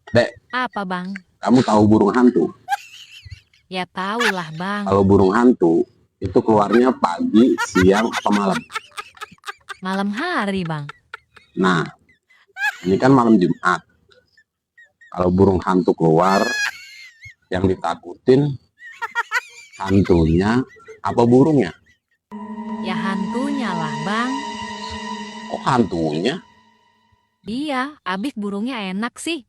Dek, Apa bang? kamu tahu burung hantu? Ya tahulah bang. Kalau burung hantu itu keluarnya pagi, siang, atau malam. Malam hari bang. Nah, ini kan malam Jumat. Kalau burung hantu keluar, yang ditakutin hantunya apa burungnya? Ya hantunya lah bang. Kok hantunya? Iya, abis burungnya enak sih.